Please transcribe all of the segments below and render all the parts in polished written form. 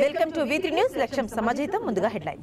Welcome to V3 news లక్ష్యం సమాజహితం. ముందుగా headline.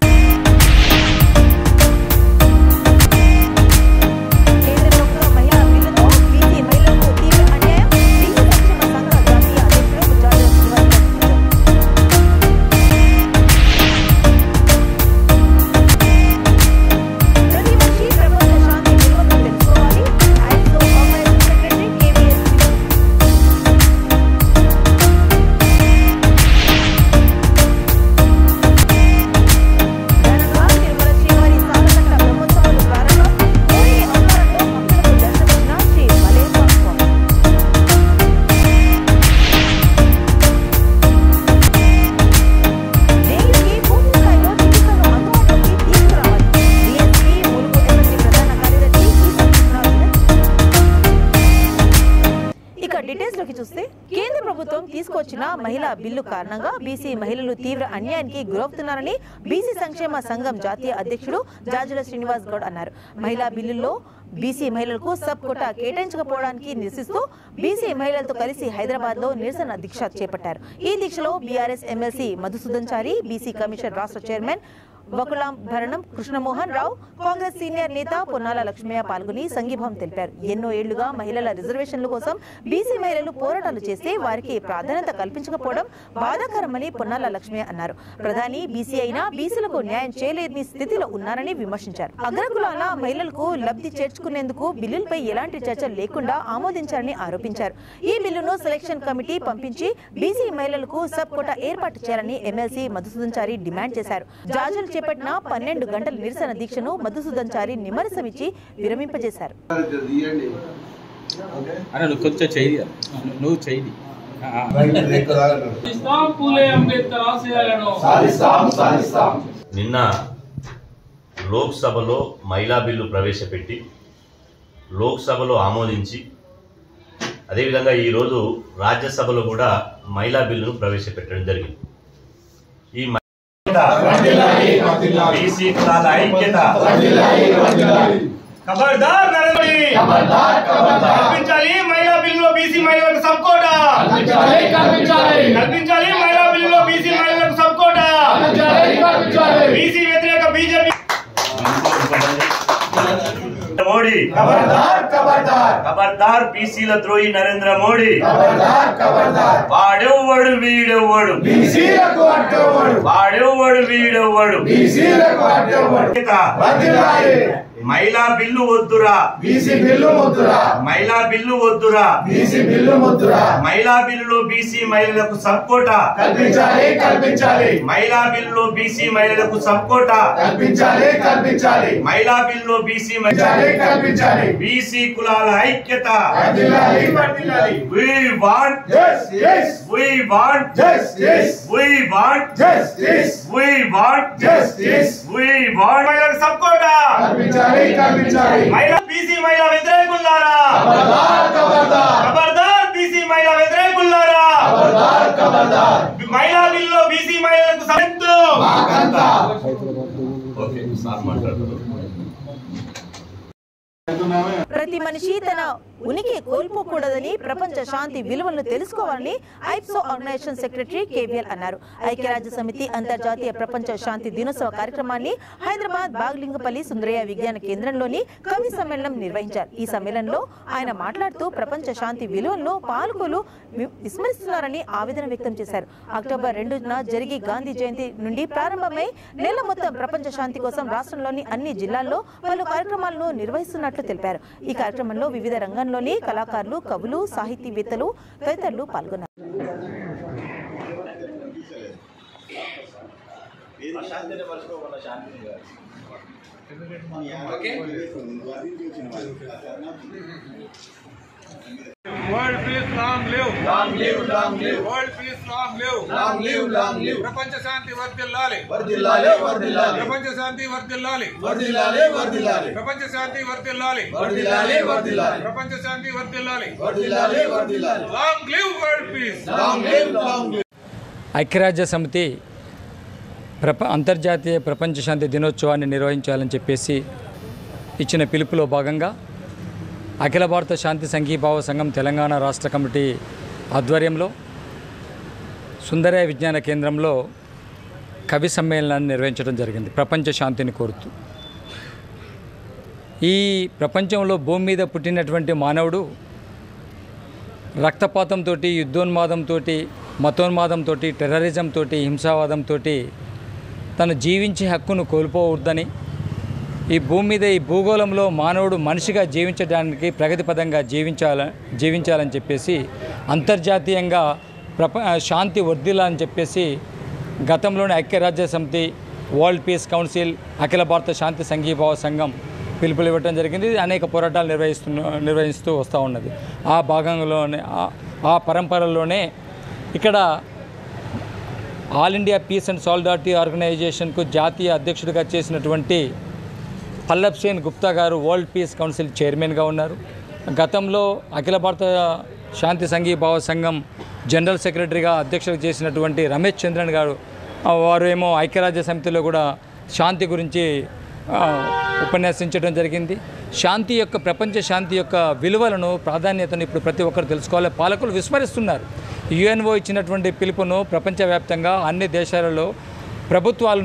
కేంద్ర ప్రభుత్వం తీసుకొచ్చిన మహిళా బిల్లు కారణంగా బీసీ మహిళలు తీవ్ర అన్యాయానికి గురవుతున్నారని బీసీ సంక్షేమ సంఘం జాతీయ అధ్యక్షుడు జాజుల శ్రీనివాస్ గౌడ్ అన్నారు. మహిళా బిల్లుల్లో బీసీ మహిళలకు సబ్ కోటా కేటాయించకపోవడానికి నిరసిస్తూ బీసీ మహిళలతో కలిసి హైదరాబాద్ లో నిరసన దీక్ష చేపట్టారు. ఈ దీక్షలో బీఆర్ఎస్ ఎమ్మెల్సీ మధుసూదన్ చారి, బీసీ కమిషన్ రాష్ట్ర చైర్మన్ వకులాంభరణం కృష్ణమోహన్ రావు, కాంగ్రెస్ సీనియర్ నేత పొన్నాల లక్ష్మయ్య పాల్గొని సంఘీభావం తెలిపారు. ఎన్నో ఏళ్లుగా మహిళల రిజర్వేషన్ల కోసం బీసీ మహిళలు పోరాటాలు చేస్తే వారికి ప్రాధాన్యత కల్పించకపోవడం బాధాకరమని పొన్నాల లక్ష్మయ్య అన్నారు. ప్రధాని బీసీ అయినా బీసీలకు న్యాయం చేయలేని స్థితిలో ఉన్నారని విమర్శించారు. అగ్రకులాల మహిళలకు లబ్ధి చేర్చుకునేందుకు బిల్లులపై ఎలాంటి చర్చ లేకుండా ఆమోదించారని ఆరోపించారు. ఈ బిల్లును సెలక్షన్ కమిటీ పంపించి బీసీ మహిళలకు సబ్ కోటా ఏర్పాటు చేయాలని ఎమ్మెల్సీ మధుసూదన్ చారి డిమాండ్ చేశారు. జాజులు చేపట్టిన 12 గంటల నిరసన దీక్షను మధుసూదన్ చారి నిమ్మరసమిచ్చి విరమింపజేశారు. నిన్న లోక్సభలో మహిళా బిల్లు ప్రవేశపెట్టి లోక్సభలో ఆమోదించి అదేవిధంగా ఈరోజు రాజ్యసభలో కూడా మహిళా బిల్లును ప్రవేశపెట్టడం జరిగింది. ఈ బీసీ కులాల ఐక్యత ఖబర్దార్ నరేంద్ర మోడీ కల్పించాలి. మహిళా బిల్లులో బీసీ మహిళలకు సబ్ కోటా కల్పించాలి. మహిళా బిల్లులో బీసీ మహిళలకు సబ్ కోటా బీసీ వ్యతిరేక బీజేపీ మోడీ ఖబర్దార్ బీసీల ద్రోహి నరేంద్ర మోడీ వాడెవ్వడు వీడెవ్వడు వాడెవ్వడు వీడెవ్వడు మహిళా బిల్లు వద్దురా బీసీ బిల్లు వద్దురా మహిళా బిల్లు వద్దురా బీసీ బిల్లు వద్దురా మహిళా బిల్లులో బీసీ మహిళలకు సబ్ కోటా కల్పించాలి కల్పించాలి మహిళా బిల్లులో బీసీ మహిళలకు సబ్ కోటా కల్పించాలి కల్పించాలి మహిళా బిల్లులో బీసీ మహిళలకు కల్పించాలి. బీసీ కులాల ఐక్యత వర్ధిల్లాలి వర్ధిల్లాలి. We want justice. We want justice. We want justice. We want justice. We want మహిళలకు సబ్ కోటా కల్పించాలి కల్పించాలి. మహిళా బీసీ మహిళా వ్యతిరేకులారా ఖబర్దార్ ఖబర్దార్ ఖబర్దార్ బీసీ మహిళా వ్యతిరేకులారా ఖబర్దార్ ఖబర్దార్ మహిళా బిల్లులో బీసీ మహిళలకు సత్తు మాకంతా. ఓకే సార్ మాట్లాడతారు. ప్రతి మనిషి తన ఉనికి కోల్పోకూడదని, ప్రపంచ శాంతి విలువలను తెలుసుకోవాలని ఐప్సో ఆర్గనైజేషన్ సెక్రటరీ కేవీఎల్ అన్నారు. ఐక్యరాజ్య సమితి అంతర్జాతీయ ప్రపంచ శాంతి దినోత్సవ కార్యక్రమాన్ని హైదరాబాద్ బాగ్లింగపల్లి సుందరయ్య విజ్ఞాన కేంద్రంలోని కవి సమ్మేళనం నిర్వహించారు. ఈ సమ్మేళనంలో ఆయన మాట్లాడుతూ ప్రపంచ శాంతి విలువలను పాలకులు విస్మరిస్తున్నారని ఆవేదన వ్యక్తం చేశారు. అక్టోబర్ 2న జరిగే గాంధీ జయంతి నుండి ప్రారంభమై నెల మొత్తం ప్రపంచ శాంతి కోసం రాష్ట్రంలోని అన్ని జిల్లాల్లో పలు కార్యక్రమాలను నిర్వహిస్తున్నట్లు తెలిపారు. ఈ కార్యక్రమంలో వివిధ రంగంలోని కళాకారులు, కవులు, సాహితీవేత్తలు తదితరులు పాల్గొన్నారు. World peace, long live. Long live, long live. World peace, long live. Long live, long live. ప్రపంచ శాంతి వర్ధిల్లాలి. వర్ధిల్లాలి, వర్ధిల్లాలి. ప్రపంచ శాంతి వర్ధిల్లాలి. వర్ధిల్లాలి, వర్ధిల్లాలి. ప్రపంచ శాంతి వర్ధిల్లాలి. వర్ధిల్లాలి, వర్ధిల్లాలి. ప్రపంచ శాంతి వర్ధిల్లాలి. వర్ధిల్లాలి, వర్ధిల్లాలి. Long live world peace. Long live, long live. ఐక్యరాజ్య సమితి అంతర్జాతీయ ప్రపంచ శాంతి దినోత్సవాన్ని నిర్వహించాలని చెప్పేసి ఇచ్చిన పిలుపులో భాగంగా అఖిల భారత శాంతి సంఘీభావ సంఘం తెలంగాణ రాష్ట్ర కమిటీ ఆధ్వర్యంలో సుందరయ్య విజ్ఞాన కేంద్రంలో కవి సమ్మేళనాన్ని నిర్వహించడం జరిగింది ప్రపంచ శాంతిని కోరుతూ. ఈ ప్రపంచంలో భూమి మీద పుట్టినటువంటి మానవుడు రక్తపాతంతో, యుద్ధోన్మాదంతో, మతోన్మాదంతో, టెర్రరిజంతో, హింసావాదంతో తను జీవించే హక్కును కోల్పోవద్దని, ఈ భూమి మీద ఈ భూగోళంలో మానవుడు మనిషిగా జీవించడానికి ప్రగతిపదంగా జీవించాలని చెప్పేసి అంతర్జాతీయంగా శాంతి వర్ధిల్లాలని చెప్పేసి గతంలోనే ఐక్యరాజ్య సమితి, వరల్డ్ పీస్ కౌన్సిల్, అఖిల భారత శాంతి సంఘీభావ సంఘం పిలుపులు ఇవ్వడం జరిగింది. అనేక పోరాటాలు నిర్వహిస్తూ వస్తూ ఉన్నది. ఆ భాగంలోనే ఆ పరంపరలోనే ఇక్కడ all India peace and solidarity ఆర్గనైజేషన్కు జాతీయ అధ్యక్షుడిగా చేసినటువంటి పల్లబ్ సేన్ గుప్తా గారు వరల్డ్ పీస్ కౌన్సిల్ చైర్మన్గా ఉన్నారు. గతంలో అఖిల భారత శాంతి సంఘీభావ సంఘం జనరల్ సెక్రటరీగా అధ్యక్షులు చేసినటువంటి రమేష్ చంద్రన్ గారు వారు ఏమో ఐక్యరాజ్య సమితిలో కూడా శాంతి గురించి ఉపన్యాసించడం జరిగింది. శాంతి యొక్క ప్రపంచ శాంతి యొక్క విలువలను, ప్రాధాన్యతను ఇప్పుడు ప్రతి ఒక్కరు తెలుసుకోవాలి. పాలకులు విస్మరిస్తున్నారు. యుఎన్ఓ ఇచ్చినటువంటి పిలుపును ప్రపంచవ్యాప్తంగా అన్ని దేశాలలో ప్రభుత్వాలు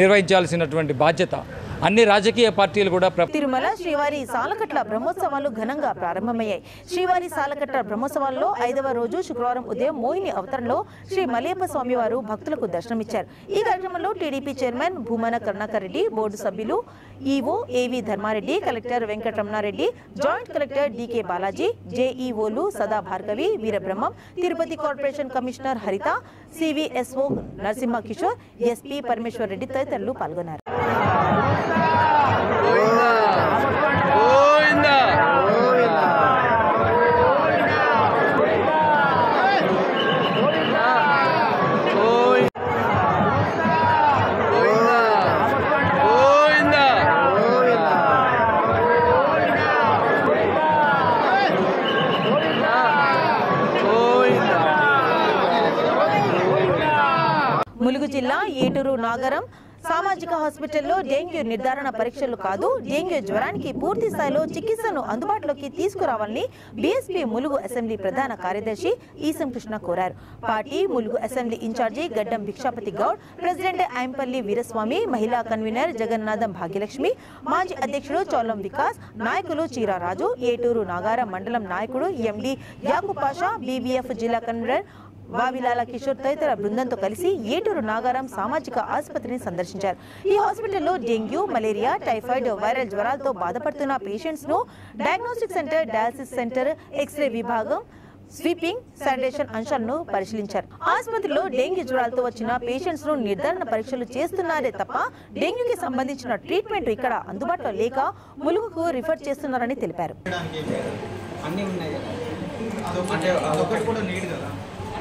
నిర్వహించాల్సినటువంటి బాధ్యత అన్ని రాజకీయ పార్టీలు కూడా. తిరుమల శ్రీవారి సాలకట్ల బ్రహ్మోత్సవాలు ఘనంగా ప్రారంభమయ్యాయి. శ్రీవారి సాలకట్ల బ్రహ్మోత్సవాల్లో 5వ రోజు శుక్రవారం ఉదయం మోహిని అవతరణలో శ్రీ మలయప్ప స్వామి వారు భక్తులకు దర్శనమిచ్చారు. ఈ కార్యక్రమంలో TDP chairman Bhumana Karunakar Reddy, board సభ్యులు EO AV Dharma Reddy, collector Venkataramana Reddy, joint collector DK Balaji, జేఈఓలు Sada Bhargavi, Veerabrahmam, Tirupati corporation commissioner Haritha, CVSO Narasimha Kishore, SP Parameshwar Reddy తదితరులు పాల్గొన్నారు. ములుగు జిల్లా ఏటూరు నాగరం సామాజిక హాస్పిటల్లో డెంగ్యూ నిర్ధారణ పరీక్షలు కాదు, డెంగ్యూ జ్వరానికి పూర్తి స్థాయిలో చికిత్సను అందుబాటులోకి తీసుకురావాలని బీఎస్పీ ములుగు అసెంబ్లీ ప్రధాన కార్యదర్శి ఈసం కృష్ణ కోరారు. పార్టీ ములుగు అసెంబ్లీ ఇన్ఛార్జి గడ్డం భిక్షాపతి గౌడ్, ప్రెసిడెంట్ ఐంపల్లి వీరస్వామి, మహిళా కన్వీనర్ జగన్నాథం భాగ్యలక్ష్మి, మాజీ అధ్యక్షుడు చోలం వికాస్, నాయకులు చీరారాజు, ఏటూరు నాగారం మండలం నాయకుడు ఎండి యాకూబ్ పాషా, బీబీఎఫ్ జిల్లా కన్వీనర్ వావిలాల కిషోర్ తదితర బృందంతో కలిసి ఏటూరు నాగారం సామాజిక ఆసుపత్రిని సందర్శించారు. ఈ హాస్పిటల్లో డెంగ్యూ, మలేరియా, టైఫాయిడ్, వైరల్ జ్వరాలతో బాధపడుతున్న పేషెంట్స్ ను diagnostic centre, dialysis centre, x ray విభాగం, స్వీపింగ్, శానిటేషన్ అంశాలను పరిశీలించారు. ఆసుపత్రిలో డెంగ్యూ జ్వరాలతో వచ్చిన పేషెంట్స్ ను నిర్ధారణ పరీక్షలు చేస్తున్నారే తప్ప డెంగ్యూకి సంబంధించిన ట్రీట్మెంట్ ఇక్కడ అందుబాటులో లేక ములుగుకు రిఫర్ చేస్తున్నారని తెలిపారు.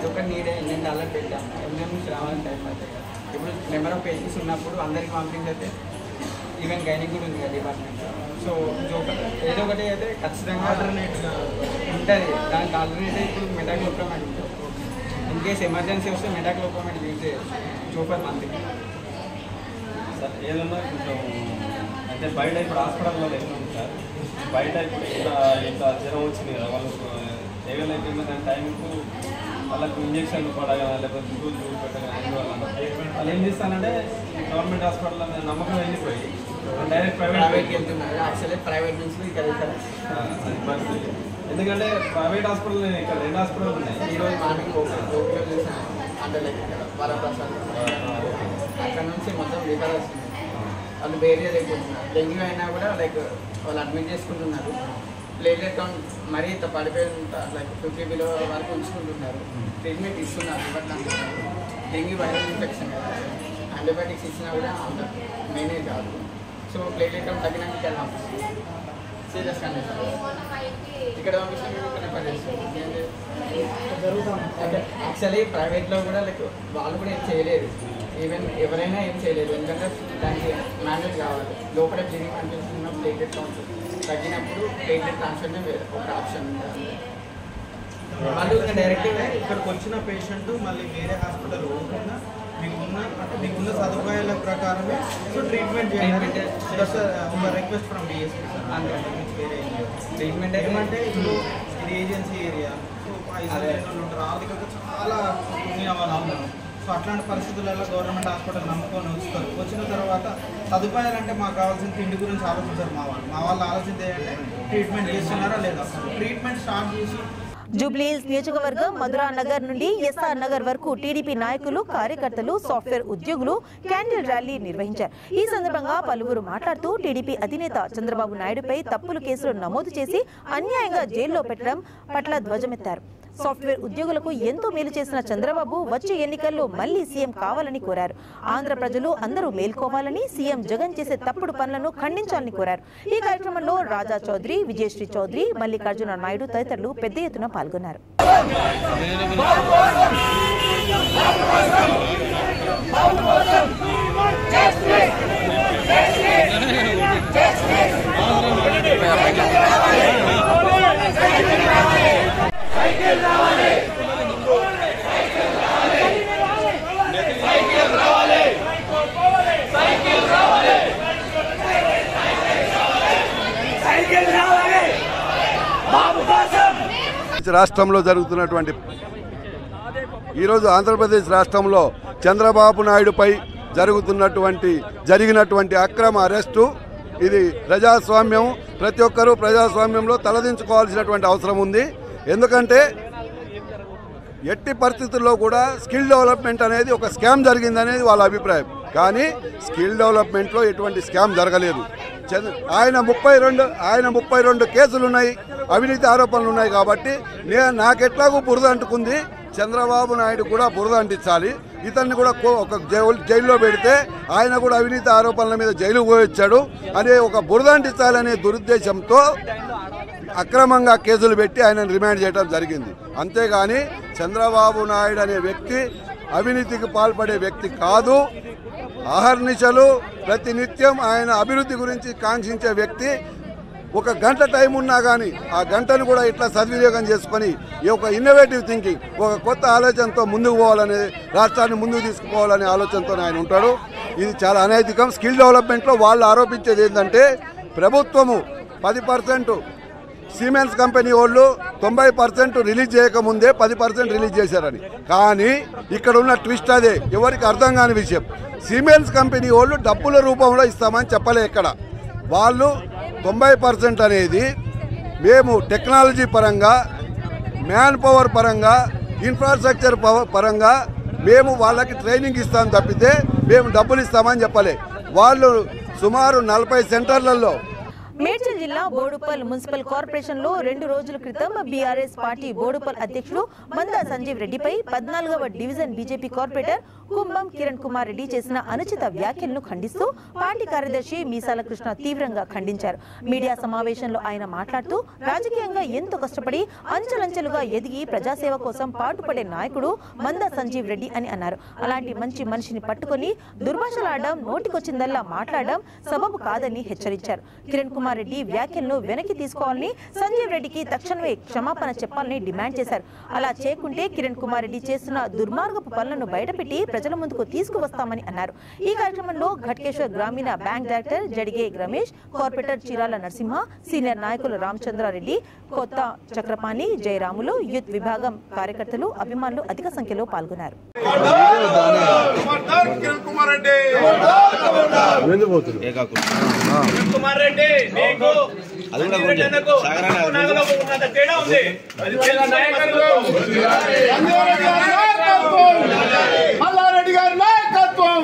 ఒక నీడే నేను అలర్ట్ పెట్టాను. ఎంఎం నుంచి రావాలని టైం అవుతుంది. ఇప్పుడు నెంబర్ ఆఫ్ పేషెంట్స్ ఉన్నప్పుడు అందరికి పంపించైతే ఈవెన్ గైనింగ్ కూడా ఉంది కదా డిపార్ట్మెంట్. సో ఏదో ఒకటి అయితే ఖచ్చితంగా ఆల్టర్నేట్గా ఉంటుంది. దానికి ఆల్టర్నేటివ్ ఇప్పుడు మెటాక్లోప్రమైడ్ ఉంటుంది. ఇన్ కేస్ ఎమర్జెన్సీ వస్తే మెటాక్లోప్రమైడ్ యూజ్ చేయొచ్చు. సూపర్ మంత్కి సార్ ఏదన్నా కొంచెం అంటే బయట ఇప్పుడు హాస్పిటల్లో లేకుండా సార్ బయట ఇప్పుడు ఇంత జ్వరం వచ్చింది కదా వాళ్ళు చేయలేకపోయింది టైంకు వాళ్ళకు ఇంజక్షన్లు పడగా లేకపోతే గ్లూజ్ పెట్టగా వాళ్ళు ఏం చేస్తానంటే గవర్నమెంట్ హాస్పిటల్లో నమ్మకం వెళ్ళిపోయి డైరెక్ట్ ప్రైవేట్కి వెళ్తున్నారు. యాక్చువల్లీ ప్రైవేట్ నుంచి ఇక్కడ అది పరిస్థితి. ఎందుకంటే ప్రైవేట్ హాస్పిటల్ ఇక్కడ 2 హాస్పిటల్ ఉన్నాయి. ఈరోజు మార్నింగ్ లోపల చూసాను అంటే లైక్ ఇక్కడ వరప్రసాద్ అక్కడ నుంచి మొత్తం రిఫర్ వస్తుంది. వాళ్ళు వేరే లేకపోతున్నారు. డెంగ్యూ అయినా కూడా లైక్ వాళ్ళు అడ్మిట్ చేసుకుంటున్నారు. ప్లేట్లెట్ కౌంట్ మరీ ఇంత పడిపోయేంత లైక్ 50 బిలో వరకు ఉంచుకుంటున్నారు. ట్రీట్మెంట్ ఇస్తున్నారు. బట్ డెంగ్యూ వైరల్ ఇన్ఫెక్షన్ కదా, యాంటీబయాటిక్స్ ఇచ్చినా కూడా అంత మెయినే కాదు. సో ప్లేట్లెట్ కౌంట్ తగ్గినాక ఇక్కడ పంపిస్తుంది. సీరియస్ కండిషన్ ఇక్కడ పంపిస్తే మేము ఇక్కడ రిఫర్ చేస్తాం. యాక్చువల్లీ ప్రైవేట్లో కూడా లైక్ వాళ్ళు కూడా ఏం చేయలేదు. ఈవెన్ ఎవరైనా ఏం చేయలేదు. ఎందుకంటే దానికి మ్యానేజ్ కావాలి. లోపల బ్లీడింగ్ అనిపిస్తున్న ప్లేట్లెట్ కౌంట్ తగ్గినప్పుడు ప్లేట్లెట్ ట్రాన్స్ఫర్నే ఒక ఆప్షన్ ఉంటుంది. వాళ్ళు డైరెక్ట్గా ఇక్కడికి వచ్చిన పేషెంట్ మళ్ళీ వేరే హాస్పిటల్ పోకుండా మీకున్న సదుపాయాల ప్రకారమే సో ట్రీట్మెంట్ చేయాలి. Request from BSP sir. వేరే ట్రీట్మెంట్ ఏమంటే ఇప్పుడు ఇది ఏజెన్సీ ఏరియా. సో ఐసోలేషన్ ఉంటారు, ఆర్థికంగా చాలా పుణ్య వాళ్ళు ఉన్నారు. సో అట్లాంటి పరిస్థితులలో గవర్నమెంట్ హాస్పిటల్ నమ్ముకొని వస్తారు. వచ్చిన తర్వాత సదుపాయాలు అంటే మాకు కావాల్సిన తిండి గురించి ఆలోచించారు మా వాళ్ళు ఆలోచించి ఏంటంటే ట్రీట్మెంట్ చేస్తున్నారా లేదా. ట్రీట్మెంట్ స్టార్ట్ చేసి జూబ్లీహిల్స్ నియోజకవర్గం మధురా నగర్ నుండి ఎస్ఆర్ నగర్ వరకు టీడీపీ నాయకులు, కార్యకర్తలు, సాఫ్ట్వేర్ ఉద్యోగులు క్యాండిల్ ర్యాలీ నిర్వహించారు. ఈ సందర్భంగా పలువురు మాట్లాడుతూ టీడీపీ అధినేత చంద్రబాబు నాయుడుపై తప్పులు కేసులు నమోదు చేసి అన్యాయంగా జైల్లో పెట్టడం పట్ల ధ్వజమెత్తారు. సాఫ్ట్వేర్ ఉద్యోగులకు ఎంతో మేలు చేసిన చంద్రబాబు వచ్చే ఎన్నికల్లో మళ్లీ సీఎం కావాలని కోరారు. ఆంధ్ర ప్రజలు అందరూ మేల్కోవాలని, సీఎం జగన్ చేసే తప్పుడు పనులను ఖండించాలని కోరారు. ఈ కార్యక్రమంలో రాజా చౌదరి, విజయశ్రీ చౌదరి, మల్లికార్జున నాయుడు తదితరులు పెద్ద ఎత్తున పాల్గొన్నారు. రాష్ట్రంలో జరుగుతున్నటువంటి ఈరోజు ఆంధ్రప్రదేశ్ రాష్ట్రంలో చంద్రబాబు నాయుడుపై జరిగినటువంటి అక్రమ అరెస్టు, ఇది ప్రజాస్వామ్యం. ప్రతి ఒక్కరూ ప్రజాస్వామ్యంలో తలదించుకోవాల్సినటువంటి అవసరం ఉంది. ఎందుకంటే ఎట్టి పరిస్థితుల్లో కూడా స్కిల్ డెవలప్మెంట్ అనేది ఒక స్కామ్ జరిగిందనేది వాళ్ళ అభిప్రాయం. కానీ స్కిల్ డెవలప్మెంట్లో ఎటువంటి స్కామ్ జరగలేదు. ఆయన 32 కేసులు ఉన్నాయి, అవినీతి ఆరోపణలు ఉన్నాయి. కాబట్టి నాకెట్లాగూ బురద అంటుకుంది, చంద్రబాబు నాయుడు కూడా బురద అంటించాలి. ఇతన్ని కూడా ఒక జైల్లో పెడితే ఆయన కూడా అవినీతి ఆరోపణల మీద జైలు పోయొచ్చాడు అనే ఒక బురద అంటించాలనే దురుద్దేశంతో అక్రమంగా కేసులు పెట్టి ఆయనను రిమాండ్ చేయడం జరిగింది. అంతేగాని చంద్రబాబు నాయుడు అనే వ్యక్తి అవినీతికి పాల్పడే వ్యక్తి కాదు. అహర్నిశలు ప్రతినిత్యం ఆయన అభివృద్ధి గురించి కాంక్షించే వ్యక్తి. ఒక గంట టైం ఉన్నా కానీ ఆ గంటను కూడా ఇట్లా సద్వినియోగం చేసుకొని ఈ ఒక ఇన్నోవేటివ్ థింకింగ్, ఒక కొత్త ఆలోచనతో ముందుకు పోవాలనే, రాష్ట్రాన్ని ముందుకు తీసుకుపోవాలనే ఆలోచనతో ఆయన ఉంటాడు. ఇది చాలా అనైతికం. స్కిల్ డెవలప్మెంట్లో వాళ్ళు ఆరోపించేది ఏంటంటే ప్రభుత్వము 10%, సిమెన్స్ కంపెనీ వాళ్ళు 90% రిలీజ్ చేయకముందే 10% రిలీజ్ చేశారని. కానీ ఇక్కడ ఉన్న ట్విస్ట్ అదే, ఎవరికి అర్థం కాని విషయం. సిమెన్స్ కంపెనీ వాళ్ళు డబ్బుల రూపంలో ఇస్తామని చెప్పలే. ఇక్కడ వాళ్ళు 90% అనేది మేము టెక్నాలజీ పరంగా, మ్యాన్ పవర్ పరంగా, ఇన్ఫ్రాస్ట్రక్చర్ పరంగా మేము వాళ్ళకి ట్రైనింగ్ ఇస్తాం తప్పితే మేము డబ్బులు ఇస్తామని చెప్పలే. వాళ్ళు సుమారు 40 సెంటర్లలో మేడ్చల్ జిల్లా బోడుపల్ మున్సిపల్ కార్పొరేషన్ లో 2 రోజుల క్రితం బీఆర్ఎస్ పార్టీ బోడుపల్ అధ్యక్షుడు మందా సంజీవ్ రెడ్డిపై 14వ డివిజన్ బీజేపీ కార్పొరేటర్ కుంభం కిరణ్ కుమార్ రెడ్డి చేసిన అనుచిత వ్యాఖ్యలను ఖండిస్తూ పార్టీ కార్యదర్శి మీసాల కృష్ణ తీవ్రంగా ఖండించారు. మీడియా సమావేశంలో ఆయన మాట్లాడుతూ రాజకీయంగా ఎంతో కష్టపడి అంచెలంచెలుగా ఎదిగి ప్రజాసేవ కోసం పాటుపడే నాయకుడు మందా సంజీవ్ రెడ్డి అని అన్నారు. అలాంటి మంచి మనిషిని పట్టుకొని దుర్భాషలాడడం, నోటికొచ్చిందల్లా మాట్లాడడం సబబు కాదని హెచ్చరించారు. కిరణ్ కుమార్ రెడ్డి వ్యాఖ్యలను వెనక్కి తీసుకోవాలని, సంజీవ్ రెడ్డికి తక్షణమే క్షమాపణ చెప్పాలని డిమాండ్ చేశారు. అలా చేయకుంటే కిరణ్ కుమార్ రెడ్డి చేస్తున్న దుర్మార్గపు పనులను బయటపెట్టి ప్రజల ముందుకు తీసుకువస్తామని అన్నారు. ఈ కార్యక్రమంలో ఘట్కేశ్వర్ గ్రామీణ bank director Jadige Ramesh, corporator Chirala Narasimha, senior నాయకులు రామచంద్రారెడ్డి, కొత్త చక్రపాణి, జయరాములు, యూత్ విభాగం కార్యకర్తలు, అభిమానులు అధిక సంఖ్యలో పాల్గొన్నారు. మల్లారెడ్డి గారి నాయకత్వం,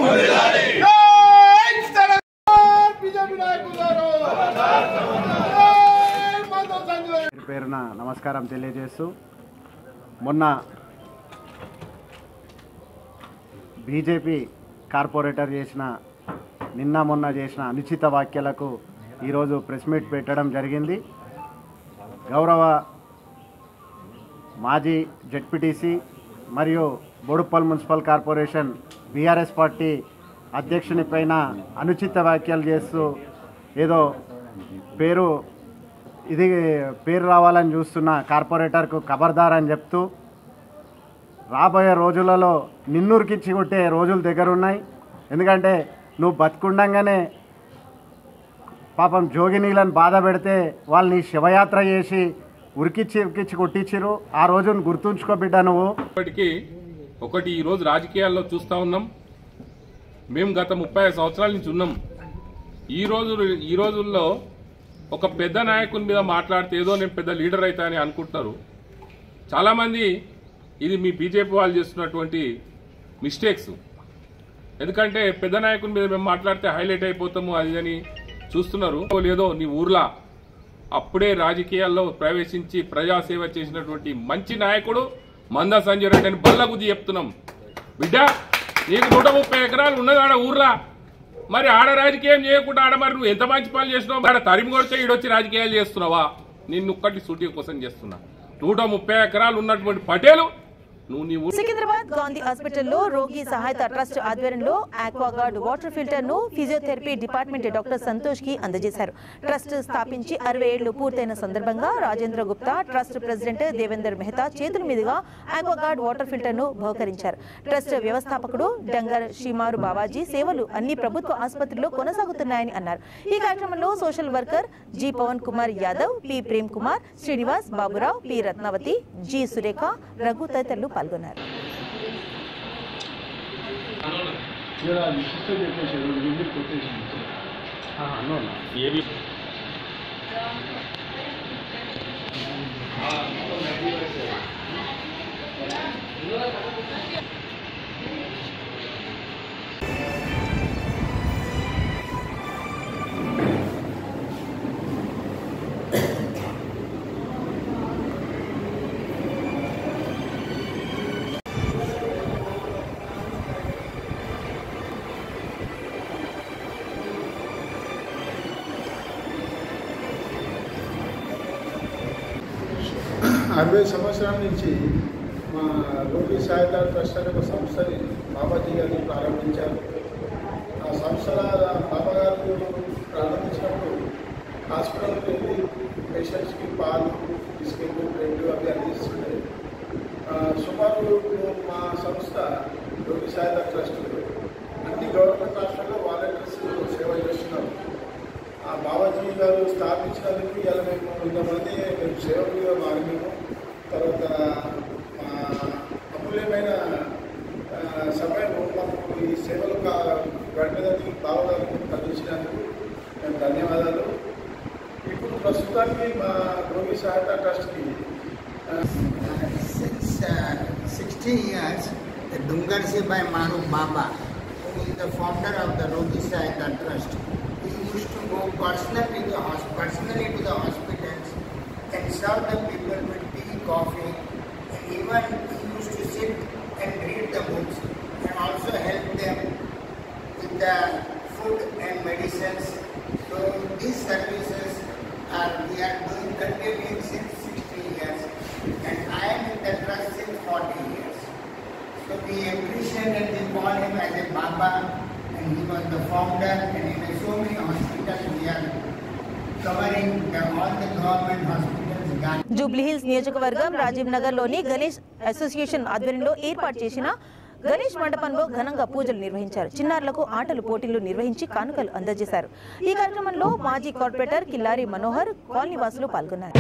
పేరున నమస్కారం తెలియజేస్తూ, మొన్న బీజేపీ కార్పొరేటర్ మొన్న చేసిన అనుచిత వ్యాఖ్యలకు ఈరోజు ప్రెస్ మీట్ పెట్టడం జరిగింది. గౌరవ మాజీ జెడ్పీటీసీ మరియు Boduppal municipal corporation BRS party అధ్యక్షుని పైన అనుచిత వ్యాఖ్యలు చేస్తూ ఏదో పేరు రావాలని చూస్తున్న కార్పొరేటర్కు ఖబర్దార్ అని చెప్తూ, రాబోయే రోజులలో నిన్నూరికిచ్చి కొట్టే రోజులు దగ్గరున్నాయి. ఎందుకంటే నువ్వు బతుకుండంగానే పాపం జోగినీలను బాధ పెడితే వాళ్ళని శివయాత్ర చేసి ఉరికిచ్చి కొట్టించిరు. ఆ రోజును గుర్తుంచుకో బిడ్డ నువ్వు. ఇప్పటికీ ఒకటి ఈరోజు రాజకీయాల్లో చూస్తూ ఉన్నాం. మేము గత 35 సంవత్సరాల నుంచి ఉన్నాం. ఈ రోజుల్లో ఒక పెద్ద నాయకుని మీద మాట్లాడితే ఏదో నేను పెద్ద లీడర్ అవుతా అని అనుకుంటున్నారు. చాలామంది ఇది మీ బీజేపీ వాళ్ళు చేస్తున్నటువంటి మిస్టేక్స్. ఎందుకంటే పెద్ద నాయకుని మీద మేము మాట్లాడితే హైలైట్ అయిపోతాము అది అని చూస్తున్నారు. లేదో నీ ఊర్లో అప్పుడే రాజకీయాల్లో ప్రవేశించి ప్రజాసేవ చేసినటువంటి మంచి నాయకుడు మందా సంజయ్ రెడ్డి అని బల్ల గుద్ది చెప్తున్నాం. బిడ్డ నీకు 130 ఎకరాలు ఉన్నది ఆడ ఊర్లా, మరి ఆడ రాజకీయం చేయకుండా ఆడ మరి నువ్వు ఎంత మంచి పనులు చేస్తున్నావు? ఆడ తరిమి కొడితే ఈడొచ్చి రాజకీయాలు చేస్తున్నావా? నిన్ను ఒక్కటి సూటి కోసం చేస్తున్నా. 130 ఎకరాలు ఉన్నటువంటి పటేలు సికింద్రాబాద్ గాంధీ హాస్పిటల్లో రోగి సహాయత ట్రస్ట్ ఆధ్వర్యంలో ఆక్వాగార్డ్ వాటర్ ఫిల్టర్ ను ఫిజియోథెరపీ డిపార్ట్మెంట్ డాక్టర్ సంతోష్ కి అందజేశారు. ట్రస్ట్ స్థాపించి 60 ఏళ్లు పూర్తయిన సందర్భంగా రాజేంద్ర గుప్తా ట్రస్ట్ ప్రెసిడెంట్ దేవేందర్ మెహతా చేతుల మీదుగా ఆక్వాగార్డ్ వాటర్ ఫిల్టర్ ను బహుకరించారు. ట్రస్ట్ వ్యవస్థాపకుడు డంగర్ షిమారు బావాజీ సేవలు అన్ని ప్రభుత్వ ఆసుపత్రుల్లో కొనసాగుతున్నాయని అన్నారు. ఈ కార్యక్రమంలో social worker G Pavan Kumar Yadav, P Prem Kumar, Srinivas, Baburao, P Ratnavathi, G Surekha, Raghu తదితరులు పాల్గొన్నారు. అరవై సంవత్సరాల నుంచి మా రోగి సహాయత ట్రస్ట్ అనే ఒక సంస్థని బాబాజీ గారు ప్రారంభించారు. ఆ సంస్థల బాబా గారు ప్రారంభించినప్పుడు హాస్పిటల్కి వెళ్ళి పేషెంట్స్కి పాలు, బిస్కెట్, బ్రెడ్ అవి అందిస్తుండే. సుమారు మా సంస్థ రోగి సహాయత ట్రస్ట్ అన్ని గవర్నమెంట్ హాస్పిటల్లో వాలంటీర్స్ సేవ చేస్తున్నారు. ఆ బాబాజీ గారు స్థాపించినందుకు ఇలా మేము 100 మంది మేము సేవకులుగా మారినాము. తర్వాత అమూల్యమైన సమయం మాకు ఈ సేవలు గడిపేదానికి బావగారికి కలిగించినందుకు మేము ధన్యవాదాలు. ఇప్పుడు ప్రస్తుతానికి మా రోగి సహాయత ట్రస్ట్కి 60 years, the Dungarsi by Maru Baba, who is the founder of the Rogi Sahayata Trust, he used to go personally to the hospitals and serve the people with tea, coffee, and even he used to sit and read the books and also help them with the food and medicines. So these services we are doing continuing since 60 years, and I am in the trust since 40 years. So we appreciate and we call him as a Baba, and he was the founder, and in so many hospitals we are covering all the government hospitals. Jubilee Hills నియోజకవర్గం రాజీవ్ నగర్ లోని Ganesh association ఆధ్వర్యంలో ఏర్పాటు చేసిన గణేష్ మండపంలో ఘనంగా పూజలు నిర్వహించారు. చిన్నారులకు ఆటలు పోటీలు నిర్వహించి కానుకలు అందజేశారు. ఈ కార్యక్రమంలో మాజీ కార్పొరేటర్ కిల్లారి మనోహర్, కాలనీ వాసులు పాల్గొన్నారు.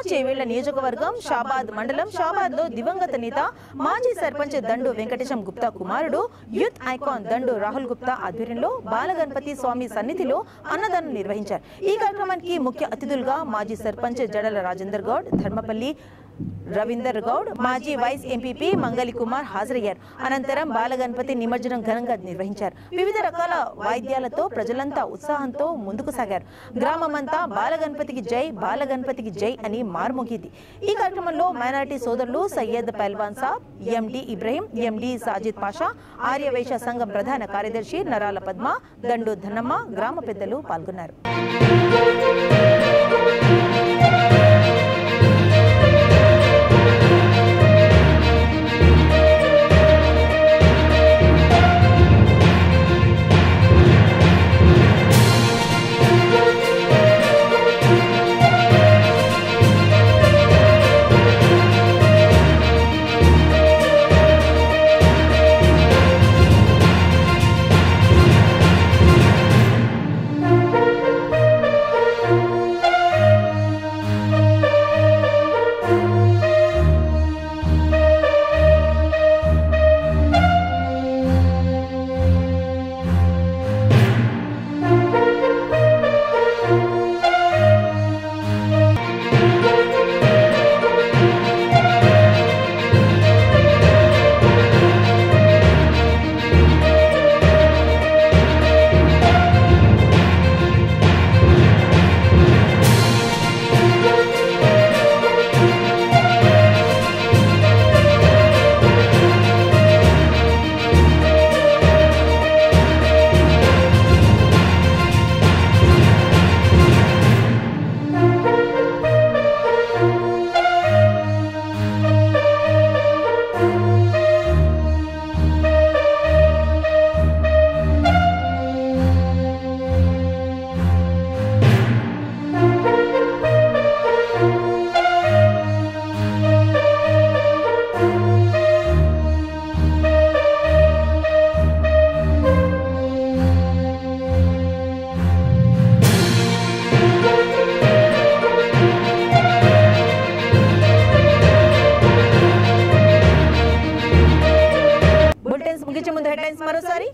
చేవేళ్ల నియోజకవర్గం షాబాద్ మండలం షాబాద్ లో దివంగత నేత మాజీ సర్పంచ్ దండు వెంకటేశం గుప్తా కుమారుడు యూత్ ఐకాన్ దండు రాహుల్ గుప్తా ఆధ్వర్యంలో బాలగణపతి స్వామి సన్నిధిలో అన్నదానం నిర్వహించారు. ఈ కార్యక్రమానికి ముఖ్య అతిథులుగా మాజీ సర్పంచ్ జడల రాజేందర్ గౌడ్, ధర్మపల్లి రవీందర్ గౌడ్, మాజీ వైస్ ఎంపీపీ మంగళి కుమార్ హాజరయ్యారు. అనంతరం బాలగణపతి నిమజ్జనం ఘనంగా నిర్వహించారు. వివిధ రకాల వాయిద్యాలతో ప్రజలంతా ఉత్సాహంతో ముందుకు సాగారు. గ్రామమంతా బాలగణపతికి జై, బాలగణపతికి జై అని మార్మోగింది. ఈ కార్యక్రమంలో మైనారిటీ సోదరులు సయ్యద్ పైల్వాన్ సాబ్, ఎండి ఇబ్రహీం, ఎండి సాజిద్ పాషా, ఆర్యవైశ్య సంఘం ప్రధాన కార్యదర్శి నరాల పద్మ, దండు ధనమ్మ, గ్రామ పెద్దలు పాల్గొన్నారు. ముగించే ముందు హెడ్లైన్స్ మరోసారి.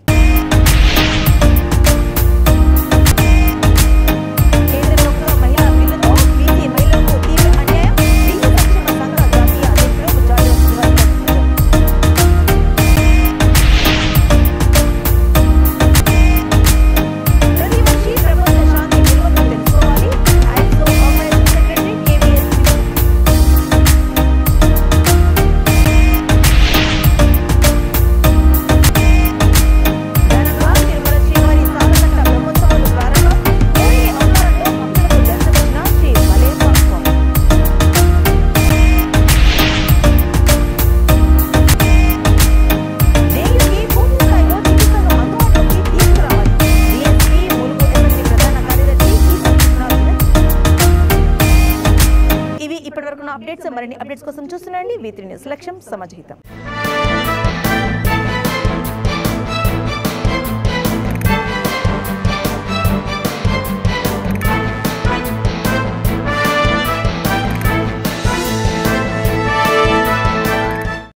కేంద్ర ప్రభుత్వ మహిళా బిల్లుతో బీసీ మహిళలకు తీవ్ర అన్యాయం. బీసీ సంక్షేమ సంఘ జాతీయ అధ్యక్షుడు జార్జ్ శ్రీనివాస్. ప్రతి మనిషి ప్రపంచ శాంతి విలువను తెలుసుకోవాలి. ISO organising secretary KVS. ఇవి ఇప్పటివరకు అప్డేట్స్. మరిన్ని అప్డేట్స్ కోసం చూస్తుండండి V3 న్యూస్. లక్ష్యం సమాజహితం.